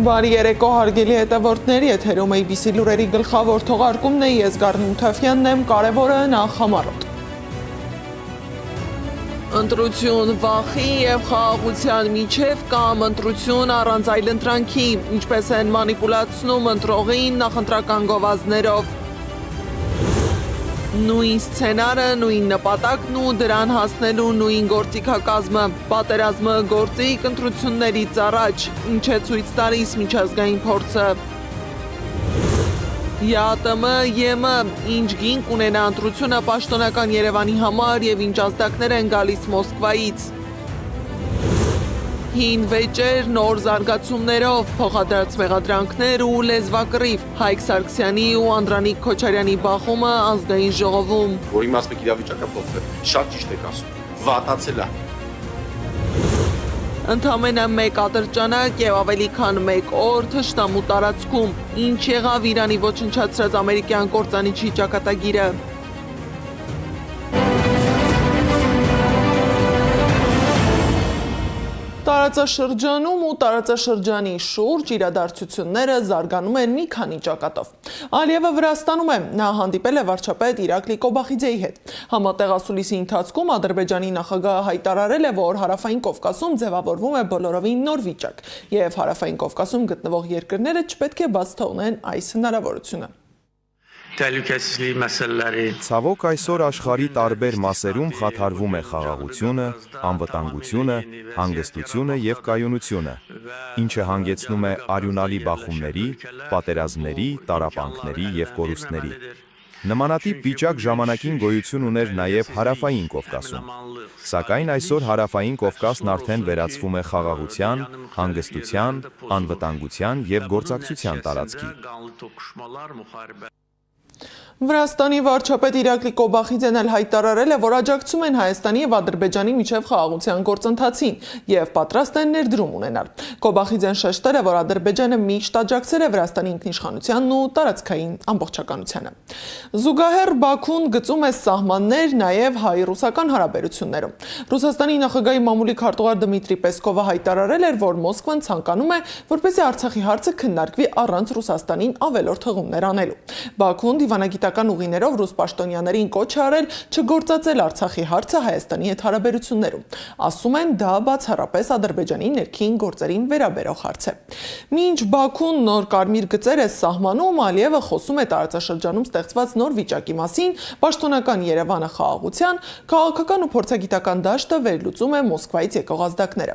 Բարի երեկո հարգելի հետևորդների, եթերում ABC լուրերի գլխավոր թողարկումն է, ես Գառնի Մութաֆյանն եմ, կարևորը նախ համառոտ։ Ընտրություն վախի և խաղաղության միջև կամ ընտրություն առանց այլընտրանքի, ինչպես են մանիպուլացնում ընտրողին նախընտրական գովազդներով։ Նույն սցենարը, նույն նպատակն ու դրան հասնելու նույն գործիքակազմը, պատերազմը գործիք ընտրություններից առաջ, ինչ է ցույց տալիս միջազգային փորձը։ ԵԱՏՄ, ինչ գինք ունենա ընտրությունը պաշտոնական Երևանի համար և ինչ ազդակներ են գալիս Մոսկվայից։ Հին վեճեր, նոր զարգացումներով, փոխադրած մեղադրանքներ ու լեզվակռիվ, Հայկ Սարգսյանի ու Անդրանիկ Քոչարյանի բախումը ազգային ժողովում։ Որ իմաստ մեկ իրավիճակը փոխվել, շատ ճիշտ եք ասում, վատացել է։ Ընդամենը մեկ ատրճանակ և ավելի քան մեկ օր թշնամու տարածքում, ինչ եղավ Իրանի ոչնչացրած ամերիկյան կործանիչի ճակատագիրը։ Տարածաշրջանում ու տարածաշրջանի շուրջ իրադարձությունները զարգանում են մի քանի ճակատով։ Ալիևը Վրաստանում է, նա հանդիպել է վարչապետ Իրակլի Կոբախիձեի հետ։ Համատեղ ասուլիսի ընթացքում Ադրբեջանի նախագահը հայտարարել է, որ Հարավային Կովկասում ձևավորվում է բոլորովին նոր վիճակ, և Հարավային Կովկասում գտնվող երկրները չպետք է բաց թողնեն այս հնարավորությունը։ Ցավոք այսօր աշխարհի տարբեր մասերում խաթարվում է խաղաղությունը, անվտանգությունը, հանգստությունը և կայունությունը, ինչը հանգեցնում է արյունալի բախումների, պատերազմների, տառապանքների և կորուստների։ Նմանատիպ վիճակ ժամանակին գոյություն ուներ նաև Հարավային Կովկասում, սակայն այսօր Հարավային Կովկասն արդեն վերածվում է խաղաղության, հանգստության, անվտանգության և գործակցության տարածքի։ Վրաստանի վարչապետ Իրակլի Կոբախիձեն էլ հայտարարել է, որ աջակցում են Հայաստանի և Ադրբեջանի միջև խաղաղության գործընթացին և պատրաստ են ներդրում ունենալ։ Կոբախիձեն շեշտել է, որ Ադրբեջանը միշտ աջակցել է Վրաստանի ինքնիշխանությանն ու տարածքային ամբողջականությանը։ Զուգահեռ Բաքուն գծում է սահմաններ նաև հայ-ռուսական հարաբերություններում։ Ռուսաստանի նախագահի մամուլի քարտուղար Դմիտրի Պեսկովը հայտարարել էր, որ Մոսկվան ցանկանում է, որպեսզի Արցախի հարցը քննարկվի առանց Ռուսաստանին ավելորդ հղումներ անելու։ Բաքուն դիվանագիտական ուղիներով ռուս պաշտոնյաներին կոչ է արել չգործածել Արցախի հարցը Հայաստանի հետ հարաբերություններում։ Ասում են, դա բացառապես Ադրբեջանի ներքին գործերին վերաբերող հարց է։ Մինչ Բաքուն նոր կարմիր գծեր է սահմանում, Ալիևը խոսում է տարածաշրջանում ստեղծված նոր վիճակի մասին, պաշտոնական Երևանը խաղաղության, քաղաքական ու փորձագիտական դաշտը վերլուծում է Մոսկվայից եկող ազդակները։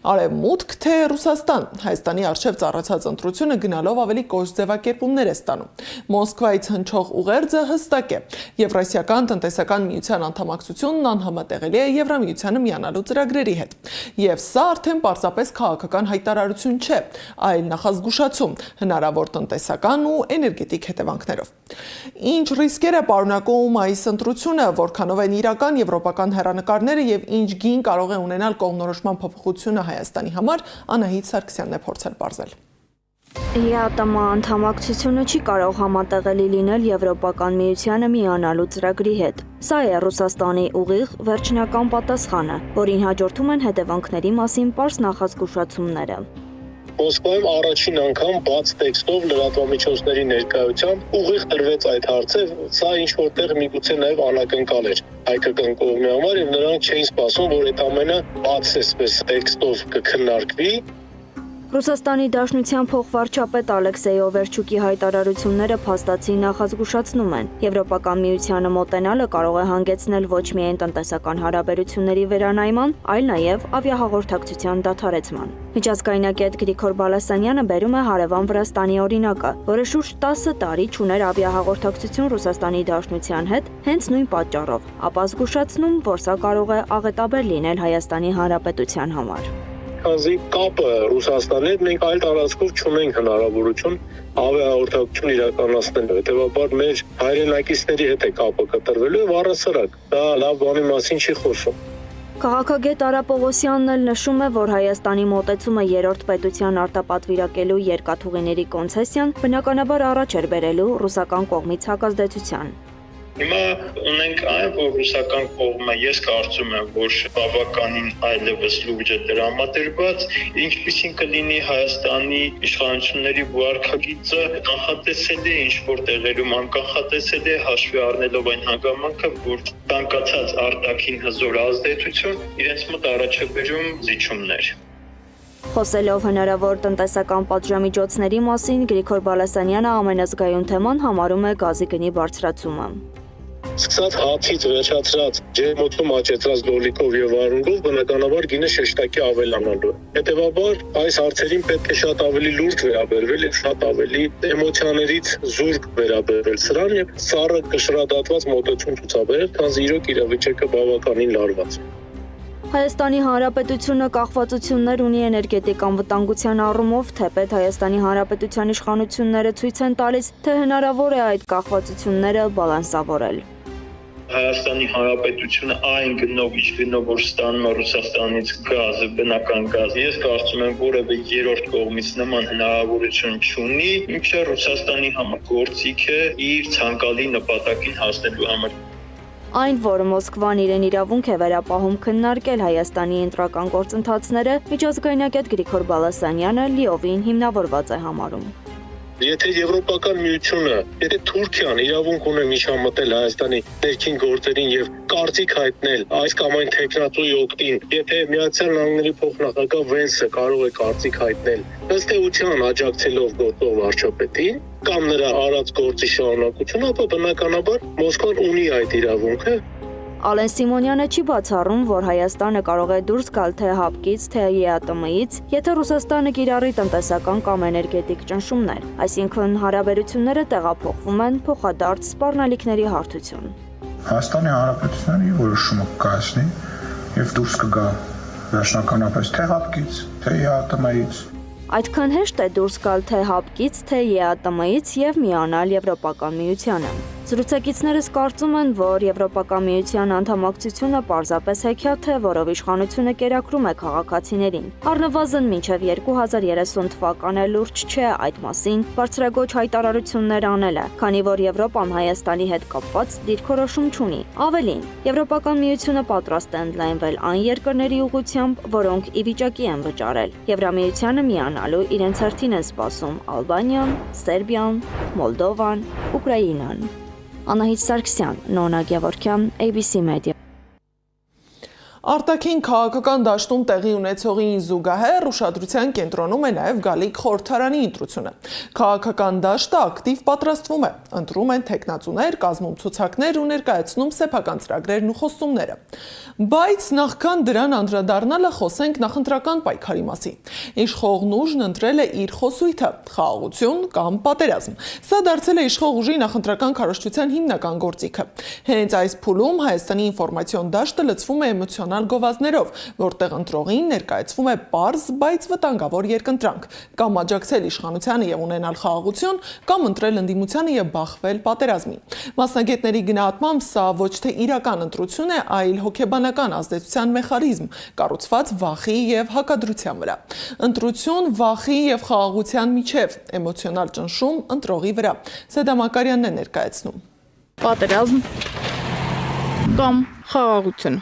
Արևմուտք թե Ռուսաստան, Հայաստանի առջև ծառացած ընտրությունը գնալով ավելի կոշտ ձևակերպումներ է ստանում։ Մոսկվայից հնչող ուղերձը հստակ է։ Եվրասիական տնտեսական միության անդամակցությունն անհամատեղելի է Եվրամիությանը միանալու ծրագրերի հետ։ Եվ սա արդեն պարզապես քաղաքական հայտարարություն չէ, այլ նախազգուշացում հնարավոր տնտեսական ու էներգետիկ հետևանքներով։ Ինչ ռիսկեր է պարունակում այս ընտրությունը, որքանով են իրական եվրոպական հեռանկարները և ինչ գին կարող է ունենալ կողմնորոշման փոփոխությունը Հայաստանի համար, Անահիտ Սարգսյանն է փորձել պարզել։ ԵԱՏՄ անդամակցությունը չի կարող համատեղելի լինել Եվրոպական միությանը միանալու ծրագրի հետ։ Սա է Ռուսաստանի ուղիղ վերջնական պատասխանը, որին հաջորդում են հետևանքների մասին պարզ նախազգուշացումները։ Մոսկվայում առաջին անգամ բաց տեքստով լրատվամիջոցների ներկայությամբ ուղիղ տրվեց այդ հարցը, սա ինչ որտեղ միգուցե նաև անակնկալ էր հայկական կողմի համար, եւ նրանք չէին սպասում, որ այդ ամենը բաց էսպես տեքստով կքննարկվի։ Ռուսաստանի Դաշնության փոխվարչապետ Ալեքսեյ Օվերչուկի հայտարարությունները փաստացի նախազգուշացնում են։ Եվրոպական միությանը մոտենալը կարող է հանգեցնել ոչ միայն տնտեսական հարաբերությունների վերանայման, այլ նաև ավիահաղորդակցության դադարեցման։ Միջազգայնագետ Գրիգոր Բալասանյանը բերում է հարևան Վրաստանի օրինակը, որը շուրջ 10 տարի չուներ ավիահաղորդակցություն Ռուսաստանի Դաշնության հետ հենց նույն պատճառով, ապա զգուշացնում, որ սա կարող է աղետաբեր լինել Հայաստանի Հանրապետության համար։ Քանզի կապը Ռուսաստանի հետ մենք այլ տարածքով չունենք հնարավորություն ավիահաղորդակցություն իրականացնելու, հետևաբար մեր հայրենակիցների հետ է կապը կտրվելու եւ առհասարակ դա լավ բանի մասին չի խոսում։ Քաղաքագետ Արա Պողոսյանն էլ նշում է, որ Հայաստանի մոտեցումը երրորդ պետության արտապատվիրակելու երկաթուղիների կոնցեսիան բնականաբար առաջ էր բերելու ռուսական կողմից հակազդեցության։ Հիմա ունենք այն, որ ռուսական կողմը ես կարծում եմ, որ բավականին այլևս լուրջ է դրամադրված, ինչպիսին կլինի Հայաստանի իշխանությունների վարկագիծը կանխատեսել է, ինչ որ տեղերում անկանխատեսել է, հաշվի առնելով այն հանգամանքը, որ ցանկացած արտաքին հզոր ազդեցություն իրենց մոտ առաջ է բերում զիջումներ։ Խոսելով հնարավոր տնտեսական պատժամիջոցների մասին, Գրիգոր Բալասանյանը ամենազգայուն թեման համարում է գազի գնի բարձրացումը։ Սկսած հացից վերջացրած ջերմոցում աճեցրած լոլիկով եւ արունգով բնականաբար գինը շեշտակի ավելանալու է։ Հետևաբար այս հարցերին պետք է շատ ավելի լուրջ վերաբերվել եւ շատ ավելի էմոցիաներից զուրկ վերաբերվել սրան եւ սառը կշռադատված մոտեցում ցուցաբերել, քանզի իրոք իրավիճակը բավականին լարված է։ Հայաստանի Հանրապետությունը կախվածություններ ունի էներգետիկ անվտանգության առումով, թեպետ Հայաստանի Հանրապետության իշխանությունները ցույց են տալիս, թե հնարավոր է այդ կախվածությունները բալանսավորել։ Հայաստանի Հանրապետությունը այն գնով, ինչ գնով որ ստանում է Ռուսաստանից գազը, բնական գազ, ես կարծում եմ որևէ երրորդ կողմից նման հնարավորություն չունի, ինչը Ռուսաստանի համար գործիք է իր ցանկալի նպատակին հասնելու համար։ Այն, որ Մոսկվան իրեն իրավունք է վերապահում քննարկել Հայաստանի ընտրական գործընթացները, միջազգայնագետ Գրիգոր Բալասանյանը լիովին հիմնավորված է համարում։ Եթե Եվրոպական միությունը, եթե Թուրքիան իրավունք ունի միջամտել Հայաստանի ներքին գործերին եւ կարծիք հայտնել այս կամ այն տեխնատուի օգտին, եթե Միացյալ Նահանգների փոխնախագահ Վենսը կարող է կարծիք հայտնել, ըստ էության աջակցելով գործող վարչապետին կամ նրա արած գործի շարունակությունը, ապա բնականաբար Մոսկվան ունի այդ իրավունքը։ Ալեն Սիմոնյանը չի բացառում, որ Հայաստանը կարող է դուրս գալ թե ՀԱՊԿ-ից, թե ԵԱՏՄ-ից, եթե Ռուսաստանը կիրառի տնտեսական կամ էներգետիկ ճնշումներ, այսինքն հարաբերությունները տեղափոխվում են փոխադարձ սպառնալիքների հարթություն։ Հայաստանի Հանրապետությունը իր որոշումը կայացնի եւ դուրս կգա վերջնականապես թե ՀԱՊԿ-ից, թե ԵԱՏՄ-ից։ Այդքան հեշտ է դուրս գալ թե ՀԱՊԿ-ից, թե ԵԱՏՄ-ից եւ միանալ Եվրոպական միությանը։ Զրուցակիցներս կարծում են, որ Եվրոպական միության անդամակցությունը պարզապես հեքիաթ է, որով իշխանությունը կերակրում է քաղաքացիներին։ Առնվազն մինչև 2030 թվականը լուրջ չէ այդ մասին բարձրագույն հայտարարություններ անելը, քանի որ Եվրոպան Հայաստանի հետ կապված դիրքորոշում չունի։ Ավելին, Եվրոպական միությունը պատրաստ է ընդլայնվել այն երկրների ուղղությամբ, որոնք ի վիճակի են վճարել։ Եվրամիությանը միանալու իրենց հերթին են սպասում Ալբանիան, Սերբիան, Մոլդովան, Ուկրաինան։ Անահիտ Սարգսյան, Նոնա Գևորգյան, ABC Media։ Արտաքին քաղաքական դաշտում տեղի ունեցողին զուգահեռ ուշադրության կենտրոնում է նաև գալիք խորհրդարանի ընտրությունը։ Քաղաքական դաշտը ակտիվ պատրաստվում է, ընտրում են թեկնածուներ, կազմում ցուցակներ ու ներկայացնում սեփական ծրագրերն ու խոստումները։ Բայց նախքան դրան անդրադառնալը խոսենք նախընտրական պայքարի մասին։ Իշխող ուժն ընտրել է իր խոսույթը՝ խաղաղություն կամ պատերազմ։ Սա դարձել է իշխող ուժի նախընտրական քարոզչության հիմնական գործիքը։ Հենց այս փուլում Հայաստանի ինֆորմացիոն դաշտը լցվում է էմոցիոնալ գովազդներով, որտեղ ընտրողին ներկայացվում է պարզ, բայց վտանգավոր երկընտրանք՝ կամ աջակցել իշխանությանը եւ ունենալ խաղաղություն, կամ ընտրել ընդդիմությանը եւ բախվել պատերազմի։ Մասնագետների գնահատմամբ սա ոչ թե իրական ընտրություն է, այլ հոգեբանական ազդեցության մեխանիզմ, կառուցված վախի եւ հակադրության վրա։ Ընտրություն վախի եւ խաղաղության միջև, էմոցիոնալ ճնշում ընտրողի վրա։ Սեդա Մակարյանն է ներկայացնում։ Պատերազմ կամ խաղաղություն։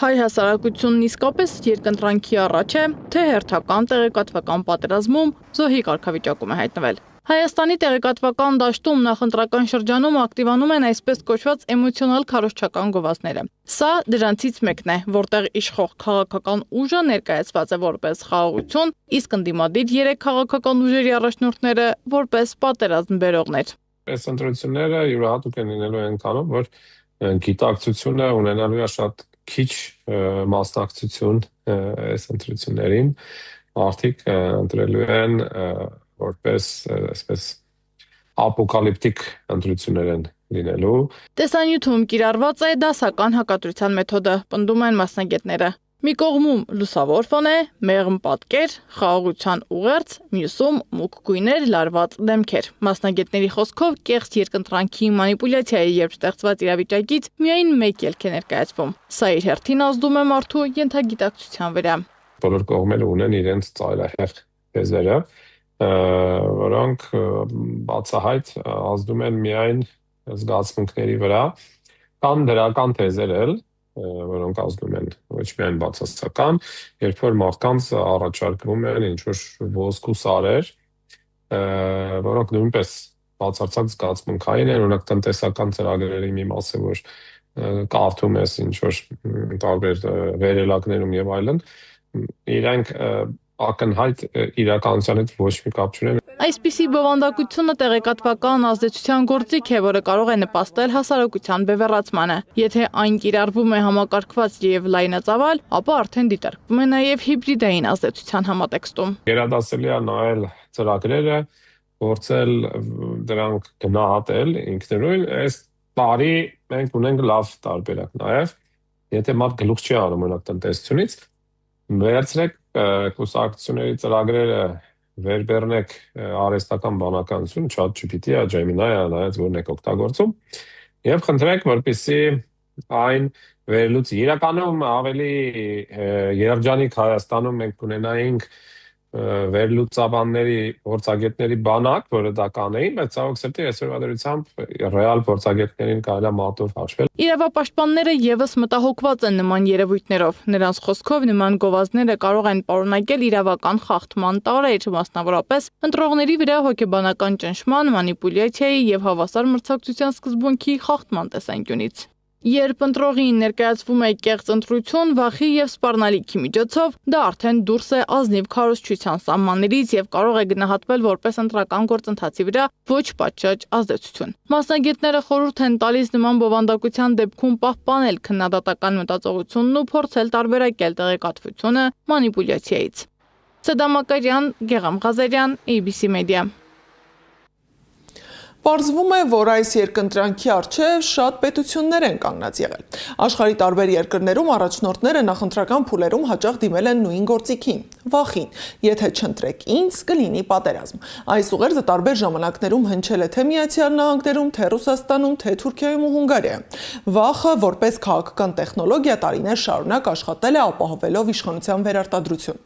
Հայ հասարակությունն իսկապես երկընտրանքի առաջ է, թե հերթական տեղեկատվական պատերազմում զոհի կարգավիճակում է հայտնվել։ Հայաստանի տեղեկատվական դաշտում նախընտրական շրջանում ակտիվանում են այսպես կոչված էմոցիոնալ քարոզչական գովազդները։ Սա դրանցից մեկն է, որտեղ իշխող քաղաքական ուժը ներկայացված է որպես խաղաղություն, իսկ ընդդիմադիր 3 քաղաքական ուժերի առաջնորդները որպես պատերազմ բերողներ։ Այս ընտրությունները յուրահատուկ են լինելու այնքանով, որ գիտակցությունը ունենալու է շատ քիչ մասնակցություն այս ընտրություններին, մարդիկ ընտրելու են որպես այսպես ապոկալիպտիկ ընտրություններ են լինելու։ Տեսանյութում կիրառված է դասական հակադրության մեթոդը, պնդում են մասնագետները։ Մի կողմում լուսավոր ֆոն է, մեղմ պատկեր, խաղաղության ուղերձ, մյուսում մուգ գույներ, լարված դեմքեր։ Մասնագետների խոսքով կեղծ երկընտրանքի մանիպուլյացիա է, երբ ստեղծված իրավիճակից միայն մեկ ելք է ներկայացվում։ Սա իր հերթին ազդում է մարդու ենթագիտակցության վրա։ Բոլոր կողմերը ունեն իրենց ծայրահեղ թեզերը որոնք բացահայտ ազդում են միայն զգացմունքների վրա, կան դրական թեզեր էլ, որոնք ազդում են ոչ միայն բացասական, երբ որ մարդկանց առաջարկվում են ինչ-որ ոսկու սարեր, որոնք նույնպես բացարձակ զգացմունքային են, օրինակ տնտեսական ծրագրերի մի մասը, որ կարդում ես ինչ-որ տարբեր վերելակներում եւ այլն, իրենք ակնհայտ իրականության հետ ոչ մի կապ չունեն։ Այսպիսի բովանդակությունը տեղեկատվական ազդեցության գործիք է, որը կարող է նպաստել հասարակության բևեռացմանը։ Եթե այն կիրառվում է համակարգված եւ լայնածավալ, ապա արդեն դիտարկվում է նաեւ հիբրիդային ազդեցության համատեքստում։ Գերադասելի է նայել ծրագրերը, փորձել դրանք գնահատել ինքնուրույն։ Այս տարի մենք ունենք լավ տարբերակ նաեւ, եթե մարդ գլուխ չի անում օրինակ տնտեսությունից, վերցրեք կուսակցությունների ծրագրերը վերբեռնեք արհեստական բանականություն, ChatGPT-ը, Gemini-ը, նայած որն եք օգտագործում, եւ խնդրեք, որպեսզի այն վերլուծի։ Իրականում ավելի երջանիկ Հայաստանում մենք ունենայինք վերլուծաբանների, փորձագետների բանակ, որը դա կանեին, բայց ցավոք սրտի այսօրվա դրությամբ ռեալ փորձագետներին կարելի է մատով հաշվել։ Իրավապաշտպանները եւս մտահոգված են նման երևույթներով։ Նրանց խոսքով նման գովազդները կարող են պարունակել իրավական խախտման տարրեր, մասնավորապես ընտրողների վրա հոգեբանական ճնշման, մանիպուլյացիայի եւ հավասար մրցակցության սկզբունքի խախտման տեսանկյունից։ Երբ ընտրողին ներկայացվում է կեղծ ընտրություն, վախի եւ սպառնալիքի միջոցով, դա արդեն դուրս է ազնիվ քարոզչության սահմաններից եւ կարող է գնահատվել որպես ընտրական գործընթացի վրա ոչ պատշաճ ազդեցություն։ Մասնագետները խորհուրդ են տալիս նման բովանդակության դեպքում պահպանել քննադատական մտածողությունն ու փորձել տարբերակել տեղեկատվությունը մանիպուլյացիայից։ Սեդամ Մակարյան, Գեգամ Ղազարյան, ABC Media։ Պարզվում է, որ այս երկընտրանքի առջև շատ պետություններ են կանգնած եղել։ Աշխարհի տարբեր երկրներում առաջնորդները նախընտրական փուլերում հաճախ դիմել են նույն գործիքին՝ վախին, եթե չընտրեք ինձ, կլինի պատերազմ։ Այս ուղերձը տարբեր ժամանակներում հնչել է թե Միացյալ Նահանգներում, թե Ռուսաստանում, թե Թուրքիայում ու Հունգարիայում։ Վախը որպես քաղաքական տեխնոլոգիա տարիներ շարունակ աշխատել է ապահովելով իշխանության վերարտադրություն։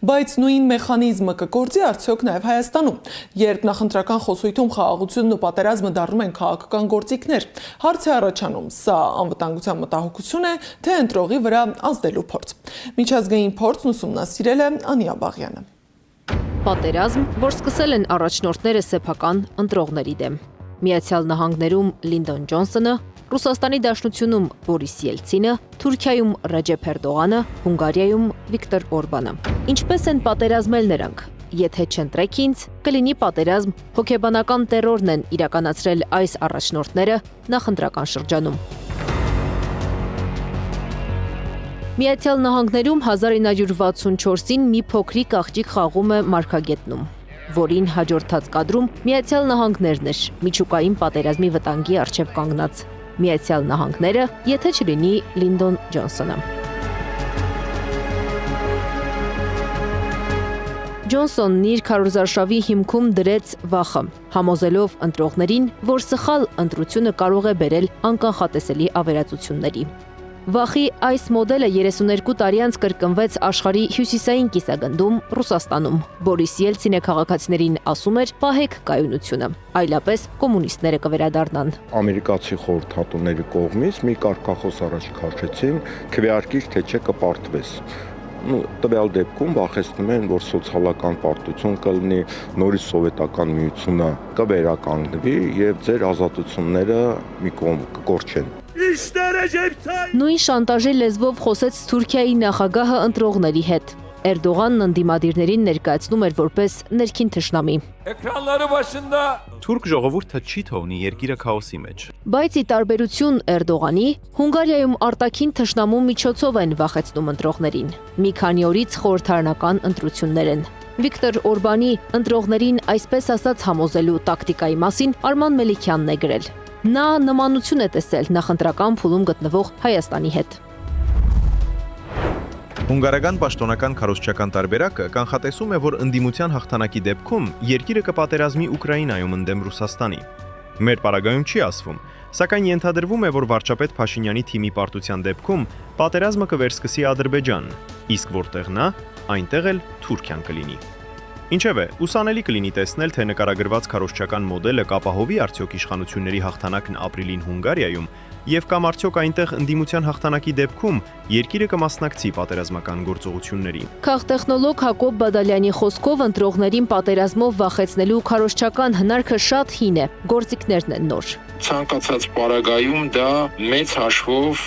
Բայց նույն մեխանիզմը կգործի արդյոք նաև Հայաստանում, երբ նախընտրական խոսույթում խաղաղությունն ու պատերազմը դառնում են քաղաքական գործիքներ։ Հարց է առաջանում, սա անվտանգության մտահոգություն է, թե ընտրողի վրա ազդելու փորձ։ Միջազգային փորձն ուսումնասիրել է Անիա Բաղյանը։ Պատերազմ, որ սկսել են առաջնորդները սեփական ընտրողների դեմ։ Միացյալ Նահանգներում Լինդոն Ջոնսոնը, Ռուսաստանի Դաշնությունում Բորիս Ելցինը, Թուրքիայում Ռեջեփ Էրդողանը, Հունգարիայում Վիկտոր Օրբանը։ Ինչպես են պատերազմել նրանք։ Եթե չընտրեք ինձ, կլինի պատերազմ, հոգեբանական տերորն են իրականացրել այս առաջնորդները նախընտրական շրջանում։ Միացյալ Նահանգներում 1964-ին մի փոքրիկ աղջիկ խաղում է մարգագետնում, որին հաջորդած կադրում Միացյալ Նահանգներն էր միջուկային պատերազմի վտանգի առջև կանգնած։ Միացյալ Նահանգները, եթե չլինի Լինդոն Ջոնսոնը։ Ջոնսոնն իր քարոզարշավի հիմքում դրեց վախը, համոզելով ընտրողներին, որ սխալ ընտրությունը կարող է բերել անկանխատեսելի ավերածությունների։ Վախի այս մոդելը 32 տարի անց կրկնվեց աշխարհի հյուսիսային կիսագնդում Ռուսաստանում։ Բորիս Ելցինը քաղաքացիներին ասում էր՝ «Պահեք կայունությունը, այլապես կոմունիստները կվերադառնան»։ Ամերիկացի խորհրդատուների կողմից մի կարգախոս առաջ քաշեցին՝ քվեարկիր թե չէ կպարտվես։ Տվյալ դեպքում վախեցնում են, որ սոցիալական պարտություն կլինի, նորից սովետական միությունը կվերականգնվի եւ ձեր ազատությունները մի կողմ կկորչեն։ Նույն շանտաժի լեզվով խոսեց Թուրքիայի նախագահը ընտրողների հետ։ Էրդողանն ընդդիմադիրներին ներկայացնում էր որպես ներքին թշնամի։ Թուրք ժողովուրդը չի թողնի երկիրը քաոսի մեջ։ Բայց ի տարբերություն Էրդողանի, Հունգարիայում արտաքին թշնամու միջոցով են վախեցնում ընտրողներին։ Մի քանի օրից խորհրդարանական ընտրություններ են։ Վիկտոր Օրբանի ընտրողներին այսպես ասած համոզելու տակտիկայի մասին Արման Մելիքյանն է գրել։ Նա նմանություն է տեսել նախընտրական փուլում գտնվող Հայաստանի հետ։ Հունգարական պաշտոնական քարոզչական տարբերակը կանխատեսում է, որ ընդդիմության հաղթանակի դեպքում երկիրը կպատերազմի Ուկրաինայում ընդդեմ Ռուսաստանի։ Մեր պարագայում չի ասվում, սակայն ենթադրվում է, որ վարչապետ Փաշինյանի թիմի պարտության դեպքում պատերազմը կվերսկսի Ադրբեջան, իսկ որտեղ նա, այնտեղ էլ Թուրքիան կլինի։ Ինչևէ, ուսանելի կլինի տեսնել, թե նկարագրված քարոզչական մոդելը կապահովի արդյոք իշխանությունների հաղթանակն ապրիլին Հունգարիայում եւ կամ արդյոք այնտեղ ընդդիմության հաղթանակի դեպքում երկիրը կմասնակցի պատերազմական գործողություններին։ Քաղտեխնոլոգ Հակոբ Բադալյանի խոսքով ընտրողներին պատերազմով վախեցնելու քարոզչական հնարքը շատ հին է, գործիքներն են նոր։ Ցանկացած պարագայում դա մեծ հաշվով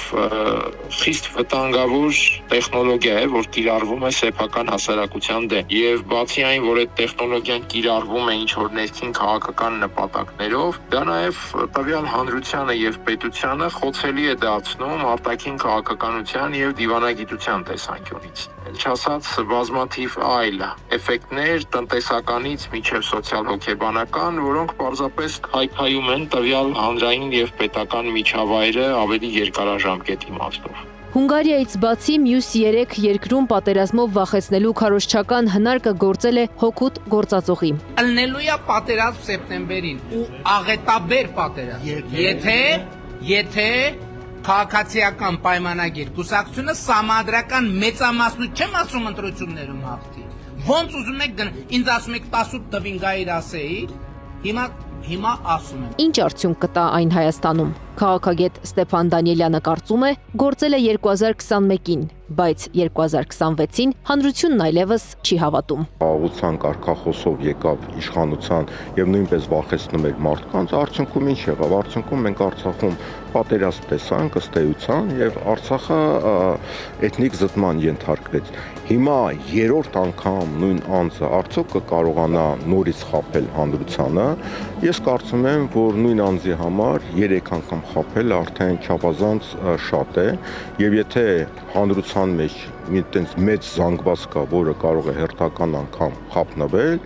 խիստ վտանգավոր տեխնոլոգիա է, որ կիրառվում է սեփական հասարակության դեմ։ Եվ բացի այն, որ այդ տեխնոլոգիան կիրառվում է ինչ-որ ներքին քաղաքական նպատակներով, դա նաև տվյալ հանրությանը եւ պետությանը խոցելի է դարձնում արտաքին քաղաքականության եւ դիվանագիտության տեսանկյունից։ Չասած բազմաթիվ այլ էֆեկտներ տնտեսականից մինչև սոցիալ-հոգեբանական, որոնք պարզապես քայքայում են տվյալ հանրային եւ պետական միջավայրը ավելի երկարաժամկետ իմաստով։ Հունգարիայից բացի մյուս 3 երկրում պատերազմով վախեցնելու քարոզչական հնարկը գործել է հօգուտ գործածողի։ Ելնելու է պատերազմ սեպտեմբերին ու աղետաբեր պատերազմ։ Եթե քաղաքացիական պայմանագիր կուսակցությունը սահմանադրական մեծամասնություն չեմ ասում ընտրություններում հաղթի։ Ոնց ուզում եք ինձ ասում եք 18 տվին գայր ասեիր, հիմա ասում եմ։ Ինչ արդյունք կտա այն Հայաստանում։ Քաղաքագետ Ստեփան Դանիելյանը կարծում է, գործել է 2021-ին, բայց 2026-ին հանրությունն այլևս չի հավատում։ Խաղաղության կարգախոսով եկավ իշխանության եւ նույնպես վախեցնում էր մարդկանց, արդյունքում ինչ եղավ։ Արդյունքում մենք Արցախում պատերազմ տեսանք ըստ էության եւ Արցախը էթնիկ զտման ենթարկվեց։ Հիմա երրորդ անգամ նույն անձը արդյոք կկարողանա նորից խաբել հանրությանը։ Ես կարծում եմ, որ նույն անձի համար 3 անգամ խաբել արդեն չափազանց շատ է եւ եթե հանրության մեջ մի տենց մեծ զանգված կա, որը կարող է հերթական անգամ խափնվել,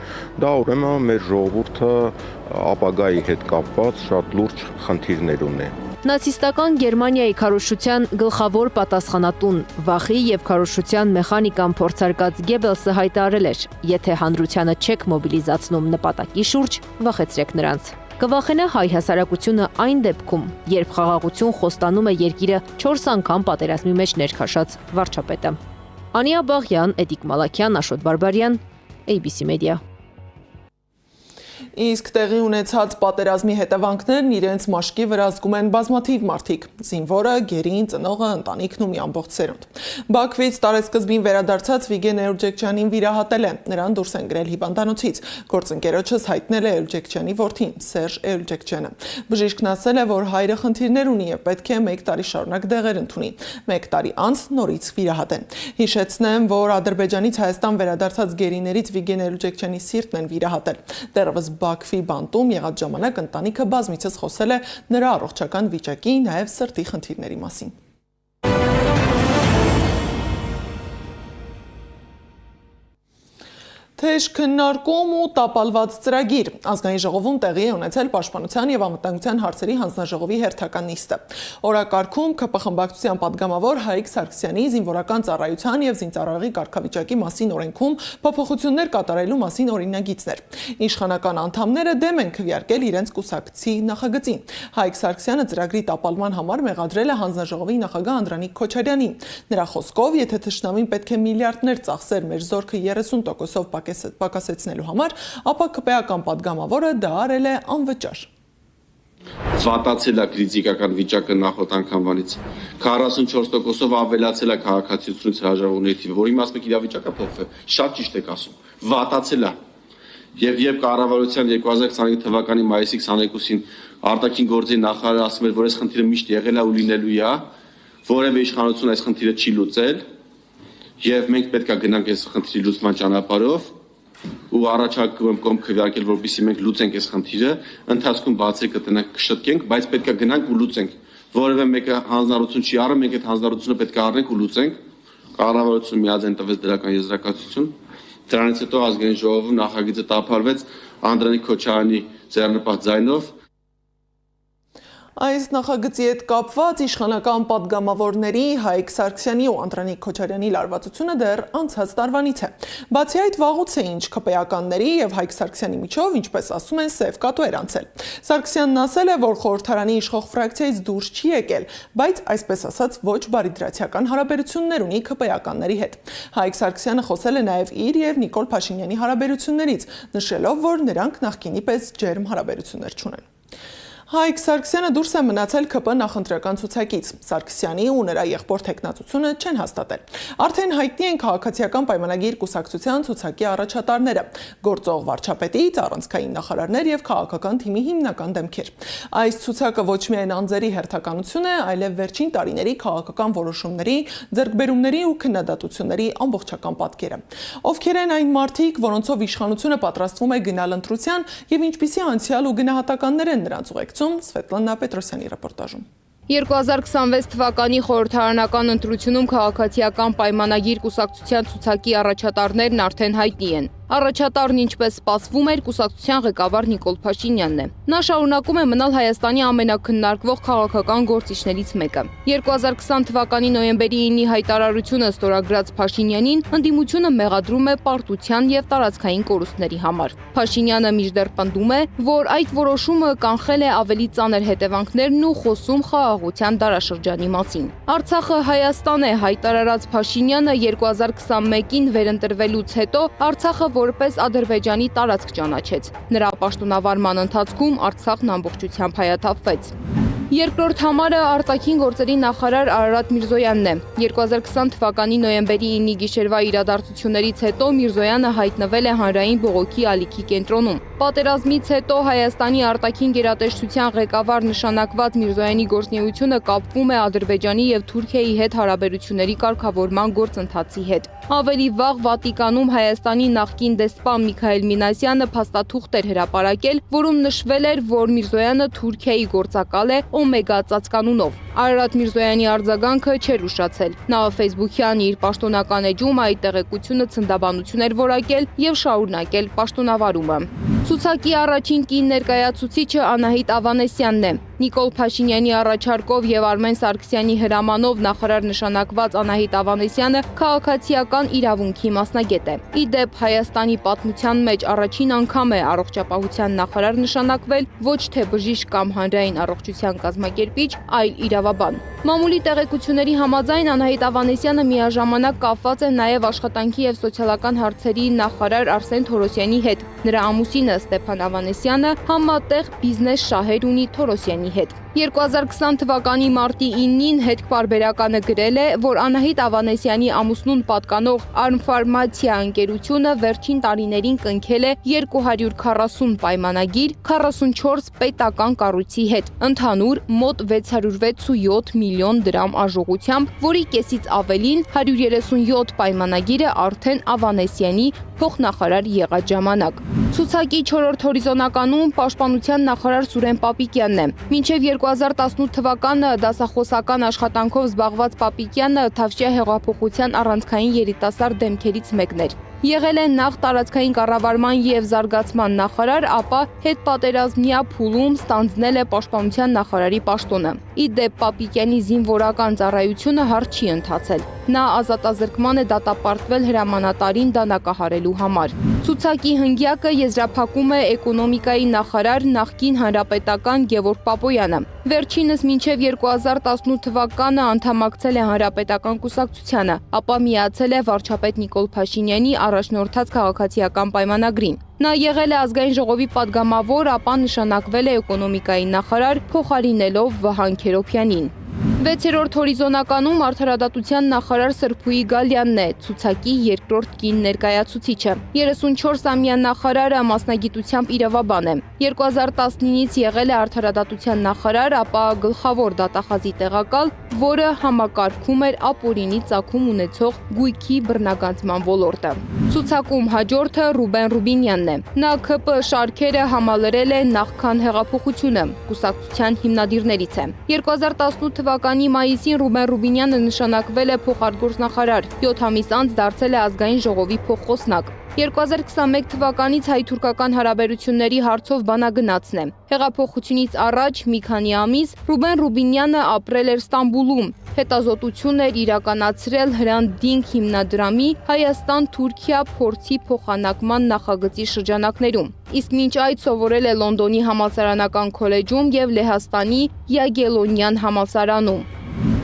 դա ուրեմն մեր ժողովուրդը ապագայի հետ կապված շատ լուրջ խնդիրներ ունի։ Նացիստական Գերմանիայի քարոզչության գլխավոր պատասխանատուն վախի եւ քարոզչության մեխանիկան փորձարկած Գեբելսը հայտարարել էր. եթե հանրությանը չեք մոբիլիզացնում նպատակի շուրջ, վախեցրեք նրանց։ Կվախենա հայ հասարակությունը այն դեպքում, երբ խաղաղություն խոստանում է երկիրը 4 անգամ պատերազմի մեջ ներքաշած վարչապետը։ Անիա Բաղյան, Էդիկ Մալաքյան, Աշոտ Բարբարյան, ABC Media։ Իսկ տեղի ունեցած պատերազմի հետևանքներն իրենց մաշկի վրա զգում են բազմաթիվ մարդիկ՝ զինվորը, գերին, ծնողը, ընտանիքն ու մի ամբողջ սերունդ։ Բաքվից տարեսկզբին վերադարձած Վիգեն Էյուրջեկչյանին վիրահատել է, նրան դուրս են գրել հիվանդանոցից։ Գործընկերոջս հայտնել է Էյուրջեկչյանի որդին՝ Սերժ Էյուրջեկչյանը։ Բժիշկն ասել է, որ հայրը խնդիրներ ունի եւ պետք է 1 տարի շարունակ դեղեր ընդունի։ 1 տարի անց նորից վիրահատեն։ Հիշեցնեմ, որ Ադրբեջանից Հայաստան վերադարձած գերիներից Վիգեն Էյուրջեկչյանի սիրտն են վիրահատել։ Դեռևս Բաքվի բանտում եղած ժամանակ ընտանիքը բազմիցս խոսել է նրա առողջական վիճակի, նաև սրտի խնդիրների մասին։ Թեժ քննարկում ու տապալված ծրագիր։ Ազգային ժողովում տեղի է ունեցել Պաշտպանության եւ անվտանգության հարցերի հանձնաժողովի հերթական նիստը։ Օրակարգում ԿՊ խմբակցության պատգամավոր Հայկ Սարգսյանի զինվորական ծառայության եւ զինծառայողի կարգավիճակի մասին օրենքում փոփոխություններ կատարելու մասին օրինագիծներ։ Իշխանական անդամները դեմ են քվեարկել իրենց կուսակցի նախագծին։ Հայկ Սարգսյանը ծրագրի տապալման համար մեղադրել է հանձնաժողովի նախագահ Անդրանիկ Քոչարյանին։ Նրա խոսքով, եթե թշնամին պետք է միլիարդներ ծախսեր մեր զորքը 30%-ով պակասեցնելու համար, ապա ԿՊ-ական պատգամավորը դա արել է անվճար։ Վատացել է քրիտիկական վիճակը նախորդ անգամվանից 44%-ով ավելացել է քաղաքացիությունից հրաժարվողների թիվը, որի մասը իրավիճակը փոխվել։ Շատ ճիշտ եք ասում։ Վատացել է։ Եվ երբ կառավարության 2025 թվականի մայիսի 22-ին արտաքին գործերի նախարարը ասում էր, որ այս խնդիրը միշտ եղել է ու լինելու է, որևէ իշխանություն այս խնդիրը չի լուծել, եւ մենք պետք է գնանք այս խնդրի լուծման ճանապարհով ու առաջարկում եմ կողմ քվեարկել, որպեսզի մենք լուծենք այս խնդիրը, ընթացքում բացել կտնենք կշտկենք, բայց պետք է գնանք ու լուծենք։ Որևէ մեկը հանձնարարություն չի արել, մենք այդ հանձնարարությունը պետք է առնենք ու լուծենք։ Կառավարությունը միաձայն տվեց դրական եզրակացություն։ Դրանից հետո ազգային ժողովում նախագիծը տապալվեց Անդրանիկ Քոչարյանի ձեռնպահ ձայնով։ Այս նախագծի հետ կապված իշխանական պատգամավորների Հայկ Սարգսյանի ու Անդրանիկ Քոչարյանի լարվածությունը դեռ անցած տարվանից է։ Բացի այդ, վաղուց է ինչ ՔՊԱ-ականների եւ Հայկ Սարգսյանի միջով, ինչպես ասում են, սև կատու էր անցել։ Սարգսյանն ասել է, որ խորհրդարանի իշխող ֆրակցիայից դուրս չի եկել, բայց այսպես ասած ոչ բարիդրացիական հարաբերություններ ունի ՔՊԱ-ականների հետ։ Հայկ Սարգսյանը խոսել է նաեւ իր եւ Նիկոլ Փաշինյանի հարաբերություններից, նշելով, որ նրանք նախկինի պես ջերմ հարաբերություններ չունեն։ Հայկ Սարգսյանը դուրս է մնացել ՔՊ նախընտրական ցուցակից։ Սարգսյանի ու նրա եղբոր թեկնածությունը չեն հաստատել։ Արդեն հայտնի են քաղաքացիական պայմանագիր կուսակցության ցուցակի առաջատարները՝ գործող վարչապետից առանցքային նախարարներ եւ քաղաքական թիմի հիմնական դեմքեր։ Այս ցուցակը ոչ միայն անձերի հերթականություն է, այլև վերջին տարիների քաղաքական որոշումների, ձեռքբերումների ու քննադատությունների ամբողջական պատկերը։ Ովքեր են այն մարդիկ, որոնցով իշխանությունը պատրաստվում է գնալ ընտրության եւ ինչպիսի անցյալ ու գնահատականներ են նրանց ուղեկցում Սվետլանա Պետրոսյանի ռեպորտաժում։ 2026 թվականի խորհրդարանական ընտրությունում քաղաքացիական պայմանագիր կուսակցության ցուցակի առաջատարներն արդեն հայտնի են։ Առաջատարն ինչպես սպասվում էր, կուսակցության ղեկավար Նիկոլ Փաշինյանն է։ Նա շարունակում է մնալ Հայաստանի ամենակննարկվող քաղաքական գործիչներից մեկը։ 2020 թվականի նոյեմբերի 9-ի հայտարարությունը ստորագրած Փաշինյանին ընդդիմությունը մեղադրում է պարտության եւ տարածքային կորուստների համար։ Փաշինյանը մինչդեռ պնդում է, որ այդ որոշումը կանխել է ավելի ծանր հետևանքներն ու խոսում խաղաղության դարաշրջանի մասին։ Արցախը Հայաստան է հայտարարած Փաշինյանը 2021-ին վերընտրվելուց հետո Արցախը որպես Ադրբեջանի տարածք ճանաչեց։ Նրա պաշտոնավարման ընթացքում Արցախն ամբողջությամբ հայաթափվեց։ Երկրորդ համարը արտաքին գործերի նախարար Արարատ Միրզոյանն է։ 2020 թվականի նոյեմբերի 9-ի գիշերվա իրադարձություններից հետո Միրզոյանը հայտնվել է հանրային բողոքի ալիքի կենտրոնում։ Պատերազմից հետո Հայաստանի արտաքին գերատեսչության ղեկավար նշանակված Միրզոյանի գործունեությունը կապվում է Ադրբեջանի եւ Թուրքիայի հետ հարաբերությունների կարգավորման գործընթացի հետ։ Ավելի վաղ Վատիկանում Հայաստանի նախկին դեսպան Միքայել Մինասյանը փաստաթուղթ էր հրապարակել, որում նշվել էր, որ Միրզոյանը Թուրքիայի գործակալ է Օմեգա ծածկանունով։ Արարատ Միրզոյանի արձագանքը չէր ուշացել։ Նա Facebook-յան իր պաշտոնական էջում այդ տեղեկությունը ցնդաբանություն էր որակել եւ շարունակել պաշտոնավարումը։ Ցուցակի առաջին կին ներկայացուցիչը Անահիտ Ավանեսյանն է։ Նիկոլ Փաշինյանի առաջարկով եւ Արմեն Սարգսյանի հրամանով նախարար նշանակված Անահիտ Ավանեսյանը քաղաքացիական իրավունքի մասնագետ է։ Ի դեպ Հայաստանի պատմության մեջ առաջին անգամ է առողջապահության նախարար նշանակվել ոչ թե բժիշկ կամ հանրային առողջության կազմակերպիչ, այլ իրավաբան։ Մամուլի տեղեկությունների համաձայն Անահիտ Ավանեսյանը միաժամանակ կապված է նաև աշխատանքի եւ սոցիալական հարցերի նախարար Արսեն Թորոսյանի հետ։ Նրա ամուսինը Ստեփան Ավանեսյանը համատեղ բիզնես շահեր ունի Թորոսյանի հետ։ 2020 թվականի մարտի 9-ին հետքպարբերականը գրել է, որ Անահիտ Ավանեսյանի ամուսնուն պատկանող Արմֆարմացիա ընկերությունը վերջին տարիներին կնքել է 240 պայմանագիր 44 պետական կառույցի հետ, ընդհանուր մոտ 667 միլիոն դրամ արժողությամբ, որի կեսից ավելին 137 պայմանագիրը արդեն Ավանեսյանի փոխնախարար եղած ժամանակ։ Ցուցակի 4-րդ հորիզոնականում պաշտպանության նախարար Սուրեն Պապիկյանն է։ Մինչև 2018 թվականը դասախոսական աշխատանքով զբաղված Պապիկյանը Թավշյա հեղափոխության առանցքային երիտասարդ դեմքերից մեկն էր։ Եղել է նախ տարածքային կառավարման եւ զարգացման նախարար, ապա հետպատերազմյա փուլում ստանձնել է պաշտպանության նախարարի պաշտոնը։ Ի դեպ Պապիկյանի զինվորական ծառայությունը հարթ չի ընթացել։ Նա ազատազրկման է դատապարտվել հրամանատարին դանակահարելու համար։ Ցուցակի հնգյակը եզրափակում է էկոնոմիկայի նախարար նախկին հանրապետական Գևորգ Պապոյանը։ Վերջինս մինչև 2018 թվականը անդամակցել է հանրապետական կուսակցությանը, ապա միացել է վարչապետ Նիկոլ Փաշինյանի առաջնորդած քաղաքացիական պայմանագրին։ Նա եղել է ազգային ժողովի падգամավոր, ապա նշանակվել է էկոնոմիկայի նախարար, փոխարինելով Վահան Քերոփյանին։ 6-րդ հորիզոնականում արդարադատության նախարար Սրփուի Գալյանն է, ցուցակի երկրորդ կին ներկայացուցիչը։ 34-ամյա նախարարը մասնագիտությամբ իրավաբան է։ 2019-ից եղել է արդարադատության նախարար, ապա գլխավոր դատախազի տեղակալ, որը համակարգում էր ապօրինի ծագում ունեցող գույքի բռնագանձման ոլորտը։ Ցուցակում հաջորդը Ռուբեն Ռուբինյանն է։ Նա ՔՊ շարքերը համալրել է նախքան հեղափոխությունը, կուսակցության հիմնադիրներից է։ 2018 թվականի մայիսին Ռուբեն Ռուբինյանը նշանակվել է փոխարտգործնախարար, 7 ամիս անց դարձել է ազգային ժողովի փոխխոսնակ։ 2021 թվականից հայ-թուրքական հարաբերությունների հարցով բանագնացն է։ Հեղափոխությունից առաջ մի քանի ամիս Ռուբեն Ռուբինյանը ապրել էր Ստամբուլում։ Հետազոտություն էր իրականացրել Հրանտ Դինք հիմնադրամի Հայաստան-Թուրքիա փորձի փոխանակման նախագծի շրջանակներում։ Իսկ մինչ այդ սովորել է Լոնդոնի համալսարանական քոլեջում եւ Լեհաստանի Յագելոնյան համալսարանում։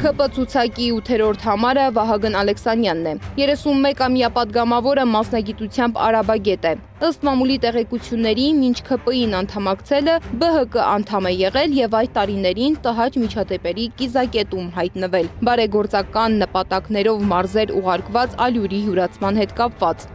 ՔՊ ցուցակի 8-րդ համարը Վահագն Ալեքսանյանն է։ 31-ամյա падգամավորը մասնագիտությամբ արաբագետ է։ Ըստ մամուլի տեղեկությունների, մինչ ՔՊ-ին անդամակցելը ԲՀԿ անդամ է եղել եւ այդ տարիներին տհաճ միջադեպերի կիզակետում հայտնվել, բարեգործական նպատակներով մարզեր ուղարկված ալյուրի յուրացման հետ կապված։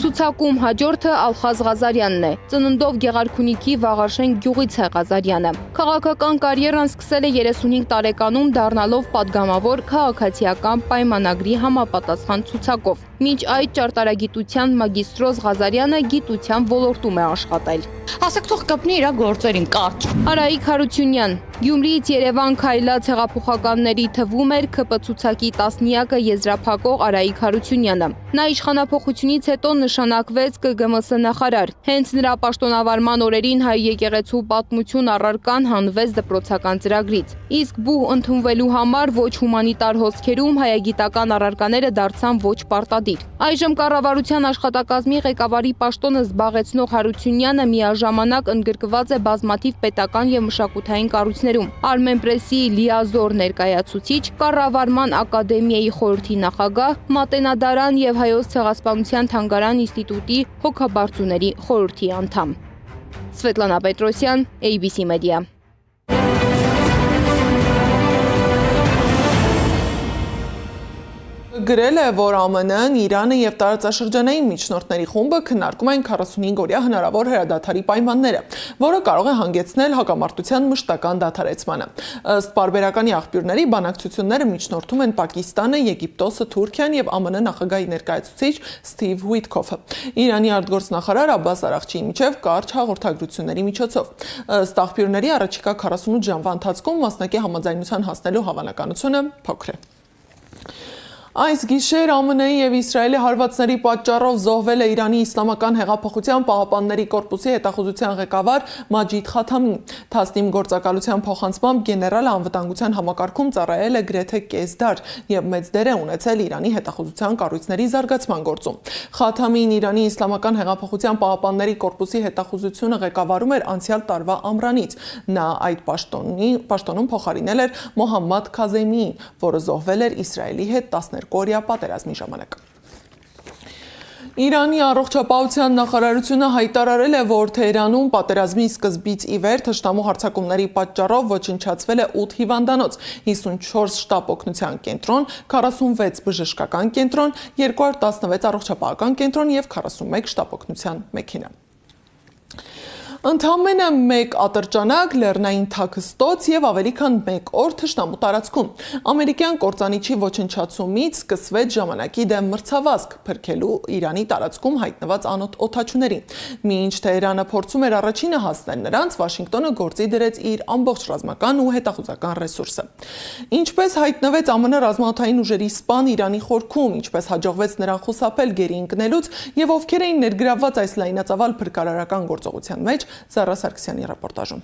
Ցուցակում հաջորդը Ալխազ Ղազարյանն է։ Ծննդով Գեղարքունիքի Վաղարշեն գյուղից է Ղազարյանը։ Քաղաքական կարիերան սկսել է 35 տարեկանում դառնալով падգամավոր քաղաքացիական պայմանագրի համապատասխան ցուցակով։ Մինչ այդ ճարտարագիտության մագիստրոս Ղազարյանը գիտության ոլորտում է աշխատել։ Ասեք թող կպնի իր գործերին կարճ։ Արայիկ Հարությունյան Գյումրիից Երևան քայլած հեղափոխականների թվում էր ՔՊ ցուցակի տասնյակը եզրափակող Արայիկ Հարությունյանը։ Նա իշխանափոխությունից հետո նշանակվեց ԿԳՄՍ նախարար։ Հենց նրա պաշտոնավարման օրերին հայ եկեղեցու պատմություն առարկան հանվեց դպրոցական ծրագրից։ Իսկ բուհ ընդունվելու համար ոչ հումանիտար հոսքերում հայագիտական առարկաները դարձան ոչ պարտադիր։ Այժմ կառավարության աշխատակազմի ղեկավարի պաշտոնը զբաղեցնող Հարությունյանը միաժամանակ ընդգրկված է բազմաթիվ պետական եւ մշակութային կառույցներում։ Armenpress-ի լիազոր ներկայացուցիչ, կառավարման ակադեմիայի խորհրդի նախագահ, Մատենադարան եւ Հայոց ցեղասպանության թանգարան ինստիտուտի հոգաբարձուների խորհրդի անդամ։ Սվետլանա Պետրոսյան, ABC Media։ Գրել է, որ ԱՄՆ-ն, Իրանը եւ տարածաշրջանային միջնորդների խումբը քննարկում են 45-օրյա հնարավոր հրադադարի պայմանները, որը կարող է հանգեցնել հակամարտության մշտական դադարեցմանը։ Ըստ պարբերականի աղբյուրների, բանակցությունները միջնորդում են Պակիստանը, Եգիպտոսը, Թուրքիան եւ ԱՄՆ նախագահի ներկայացուցիչ Սթիվ Ուիթքոֆը։ Իրանի արտգործնախարար Աբբաս Արաղչիի միջև կարճ հաղորդագրությունների միջոցով։ Ըստ աղբյուրների, առաջիկա 48 ժամվա ընթացքում մասնակի համաձայնության հասնելու հավանականությունը փոքր է։ Այս գիշեր ԱՄՆ-ի եւ Իսրայելի հարվածների պատճառով զոհվել է Իրանի Իսլամական հեղափոխության պահապանների կորպուսի հետախուզության ղեկավար Մաջիդ Խաթամին։ Թասնիմ գործակալության փոխանցմամբ գեներալը անվտանգության համակարգում ծառայել է գրեթե կես դար եւ մեծ դեր է ունեցել Իրանի հետախուզության կառույցների զարգացման գործում։ Խաթամին Իրանի Իսլամական հեղափոխության պահապանների կորպուսի հետախուզությունը ղեկավարում էր անցյալ տարվա ամռանից։ Նա այդ պաշտոնում փոխարինել էր Մոհամմադ Քազեմիին, որը զոհվել էր Իսրայելի հետ 12-օրյա պատերազմի ժամանակ։ Իրանի առողջապահության նախարարությունը հայտարարել է, որ Թեհրանում պատերազմի սկզբից ի վեր թշնամու հարձակումների պատճառով ոչնչացվել է 8 հիվանդանոց, 54 շտապ օգնության կենտրոն, 46 բժշկական կենտրոն, 216 առողջապահական կենտրոն եւ 41 շտապ օգնության մեքենա։ Ընդամենը մեկ ատրճանակ, լեռնային թաքստոց եւ ավելի քան 1 օր թշնամու տարածքում։ Ամերիկյան կործանիչի ոչնչացումից սկսվեց ժամանակի դեմ մրցավազք փրկելու Իրանի տարածքում հայտնված անոթ օդաչուներին։ Մինչ Թեհրանը փորձում էր առաջինը հասնել նրանց, Վաշինգտոնը գործի դրեց իր ամբողջ ռազմական ու հետախուզական ռեսուրսը։ Ինչպես հայտնվեց ԱՄՆ ռազմաօդային ուժերի սպան Իրանի խորքում, ինչպես հաջողվեց նրան խուսափել գերի ընկնելուց եւ ովքեր էին ներգրավված այս լայնածավալ փրկարարական գործողության մեջ, Զարա Սարգսյանի ռեպորտաժում։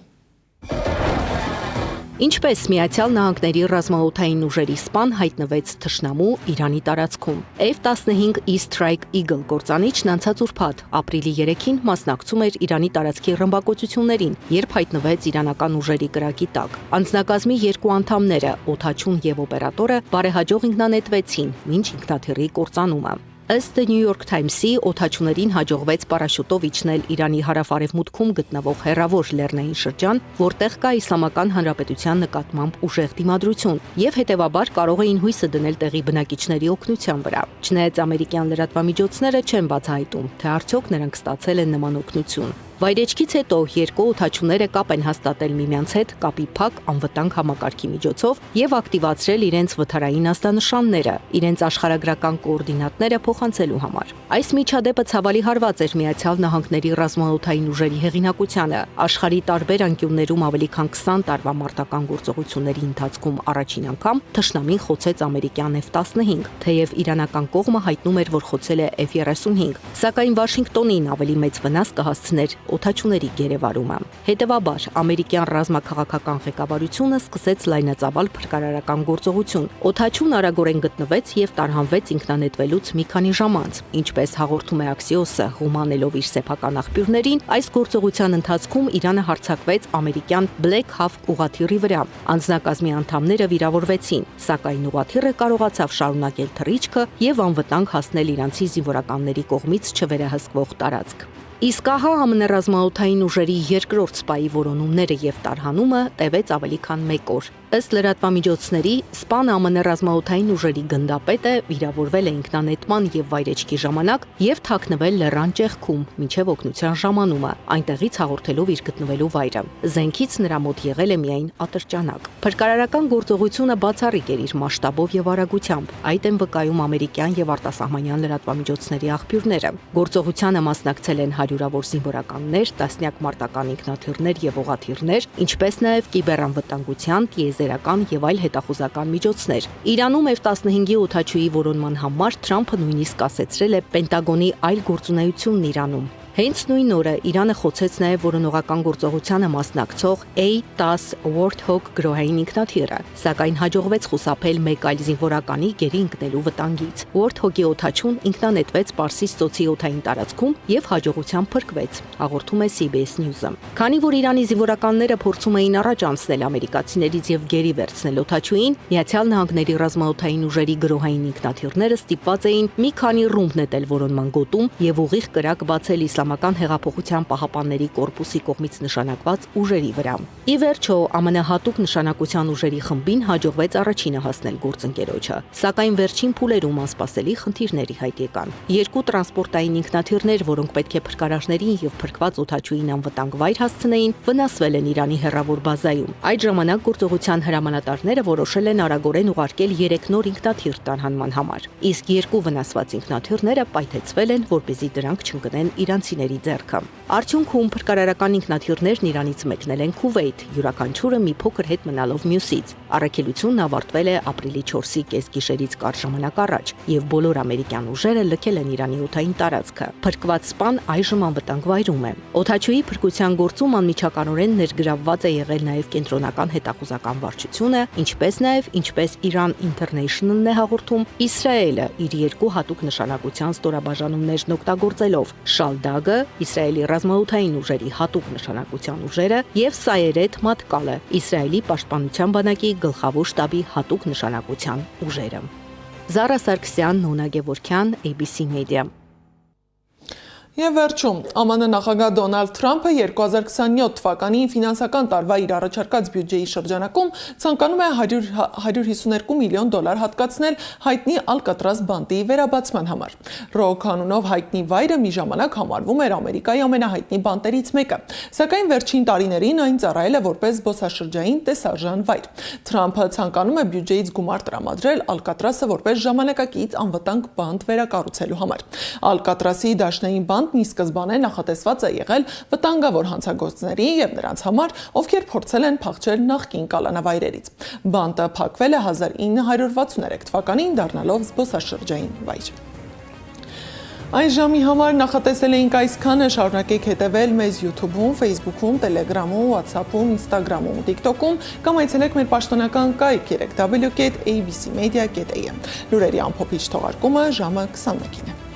Ինչպես Միացյալ Նահանգների ռազմաօդային ուժերի սպան հայտնվեց թշնամու Իրանի տարածքում։ F-15 E-Strike Eagle գործանիչն անցած ուրբաթ ապրիլի 3-ին մասնակցում էր Իրանի տարածքի ռմբակոծություններին, երբ հայտնվեց իրանական ուժերի կրակի տակ։ Անձնակազմի 2 անդամները, օդաչուն եւ օպերատորը, բարեհաջող ինքնանետվեցին, մինչ ինքնաթիռի կործանումը։ Ըստ The New York Times-ի օդաչուներին հաջողվեց պարաշուտով իջնել Իրանի հարավ-արևմուտքում գտնվող հեռավոր լեռնային շրջան, որտեղ կա Իսլամական Հանրապետության նկատմամբ ուժեղ դիմադրություն, եւ հետեւաբար կարող էին հույսը դնել տեղի բնակիչների օգնության վրա։ Չնայած ամերիկյան լրատվամիջոցները չեն բացահայտում, թե արդյոք նրանք ստացել են նման օգնություն։ Վայրեջքից հետո երկու օդաչուները կապ են հաստատել միմյանց հետ կապի փակ անվտանգ համակարգի միջոցով եւ ակտիվացրել իրենց վթարային ազդանշանները, իրենց աշխարհագրական կոորդինատները փոխանցելու համար։ Այս միջադեպը ցավալի հարված էր Միացյալ Նահանգների ռազմաօդային ուժերի հեղինակությանը։ Աշխարհի տարբեր անկյուններում ավելի քան 20 տարվա մարտական գործողությունների ընթացքում առաջին անգամ թշնամին խոցեց ամերիկյան F-15, թեև իրանական կողմը հայտնում էր, որ խոցել է F-35, սակայն Վաշինգտոնին ավելի մեծ վնաս կհասցներ օդաչուների գերեվարումը։ Հետևաբար, ամերիկյան ռազմաքաղաքական ղեկավարությունը սկսեց լայնածավալ փրկարարական գործողություն։ Օդաչուն արագորեն գտնվեց եւ տարհանվեց ինքնանետվելուց մի քանի ժամ անց։ Ինչպես հաղորդում է Axios-ը, հումանելով իր սեփական աղբյուրներին, այս գործողության ընթացքում Իրանը հարձակվեց ամերիկյան Black Hawk ուղղաթիռի վրա։ Անձնակազմի անդամները վիրավորվեցին, սակայն ուղղաթիռը կարողացավ շարունակել թռիչքը եւ անվտանգ հասնել իրանցի զինվորականների կողմից չվերահսկվող տարածք։ Իսկ ահա ԱՄՆ ռազմաօդային ուժերի երկրորդ սպայի որոնումները եւ տարհանումը տևեց ավելի քան 1 օր։ Ըստ լրատվամիջոցների, սպան ԱՄՆ ռազմաօդային ուժերի գնդապետը վիրավորվել է ինքնանետման եւ վայրեջքի ժամանակ եւ թաքնվել լեռան ճեղքում մինչեւ օգնության ժամանումը, այնտեղից հաղորդելով իր գտնվելու վայրը։ Զենքից նրա մոտ եղել է միայն ատրճանակ։ Փրկարարական գործողությունը բացառիկ էր իր մասշտաբով եւ արագությամբ։ Այդ են վկայում ամերիկյան եւ արտասահմանյան լրատվամիջոցների աղբյուրները։ Գործողությանը մասնակցել են հարյուրավոր զինվորականներ, տասնյակ մարտական ինքնաթիռներ եւ օղաթիռներ, ինչպես նաեւ կիբերանվտանգության, տիեզերական եւ այլ հետախուզական միջոցներ։ Իրանում F-15-ի օդաչուի որոնման համար Թրամփը նույնիսկ ասացրել է Պենտագոնի այլ գործունեությունն Իրանում։ Հենց նույն օրը Իրանը խոցեց նաև որոնողական գործողությանը մասնակցող A-10 Warthog գրոհային ինքնաթիռը, սակայն հաջողվեց խուսափել մեկ այլ զինվորականի գերի ընկնելու վտանգից։ Warthog-ի օդաչուն ինքնանետվեց Պարսից ծոցի օդային տարածքում եւ հաջողությամբ փրկվեց, հաղորդում է CBS News-ը։ Քանի որ Իրանի զինվորականները փորձում էին առաջ անցնել ամերիկացիներից եւ գերի վերցնել օդաչուին, Միացյալ Նահանգների ռազմաօդային ուժերի գրոհային ինքնաթիռները ստիպված էին մի քանի ռումբ նետել որոնման գոտում եւ ուղիղ կրակ բացել Իսլամական հեղափոխության պահապանների կորպուսի կողմից նշանակված ուժերի վրա։ Ի վերջո, ԱՄՆ հատուկ նշանակության ուժերի խմբին հաջողվեց առաջինը հասնել գործընկերոջը, սակայն վերջին փուլերում անսպասելի խնդիրների հայտ եկան։ Երկու տրանսպորտային ինքնաթիռներ, որոնք պետք է փրկարարներին եւ փրկված օդաչուին անվտանգ վայր հասցնեին, վնասվել են Իրանի հեռավոր բազայում։ Այդ ժամանակ գործողության հրամանատարները որոշել են արագորեն ուղարկել 3 նոր ինքնաթիռ տարհանման համար, իսկ երկու վնասված ինքնաթիռները պայթեցվել են, որպեսզի դրանք չընկնեն իրանցիների ձեռքը։ Արդյունքում փրկարարական ինքնաթիռներն Իրանից մեկնել են Քուվեյթ, յուրաքանչյուրը մի փոքր հետ մնալով մյուսից։ Առաքելությունն ավարտվել է ապրիլի 4-ի կեսգիշերից կարճ ժամանակ առաջ, եւ բոլոր ամերիկյան ուժերը լքել են Իրանի օդային տարածքը։ Փրկված սպան այժմ անվտանգ վայրում է։ Օդաչուի փրկության գործում անմիջականորեն ներգրավված է եղել նաեւ կենտրոնական հետախուզական վարչությունը, ինչպես Iran International-ն է հաղորդում, Իսրայելը իր երկու հատուկ նշանակության ստորաբաժանումներն օգտագործելով Շալդագը, Իսրայելի ռազմաօդային ուժերի հատուկ նշանակության ուժերը եւ Սայերեթ Մատկալը, Իսրայելի պաշտպանության բանակի գլխավոր շտաբի հատուկ նշանակության ուժերը։ Զարա Սարգսյան, Նոնա Գևորքյան, ABC Media։ Եվ վերջում, ԱՄՆ նախագահ Դոնալդ Թրամփը 2027 թվականի ֆինանսական տարվա իր առաջարկած բյուջեի շրջանակում ցանկանում է $152 միլիոն հատկացնել հայտնի Ալկատրազ բանտի վերաբացման համար։ Ռոք անունով հայտնի վայրը մի ժամանակ համարվում էր Ամերիկայի ամենահայտնի բանտերից մեկը, սակայն վերջին տարիներին այն ծառայել է որպես զբոսաշրջային տեսարժան վայր։ Թրամփը ցանկանում է բյուջեից գումար տրամադրել Ալկատրասը որպես ժամանակակից անվտանգ բանտ վերակառուցելու համար։ Ալկատրասի դաշնային բանտն ի սկզբանե նախատեսված է եղել վտանգավոր հանցագործների եւ նրանց համար, ովքեր փորձել են փախչել նախկին կալանավայրերից։ Բանտը փակվել է 1963 թվականին, դառնալով զբոսաշրջային վայր։ Այս ժամի համար նախատեսել էինք այսքանը, շարունակեք հետևել մեզ YouTube-ում, Facebook-ում, Telegram-ում, WhatsApp-ում, Instagram-ում, TikTok-ում կամ այցելեք մեր պաշտոնական կայք www.abcmedia.am։ Լուրերի ամփոփիչ թողարկումը ժամը 21-ին է։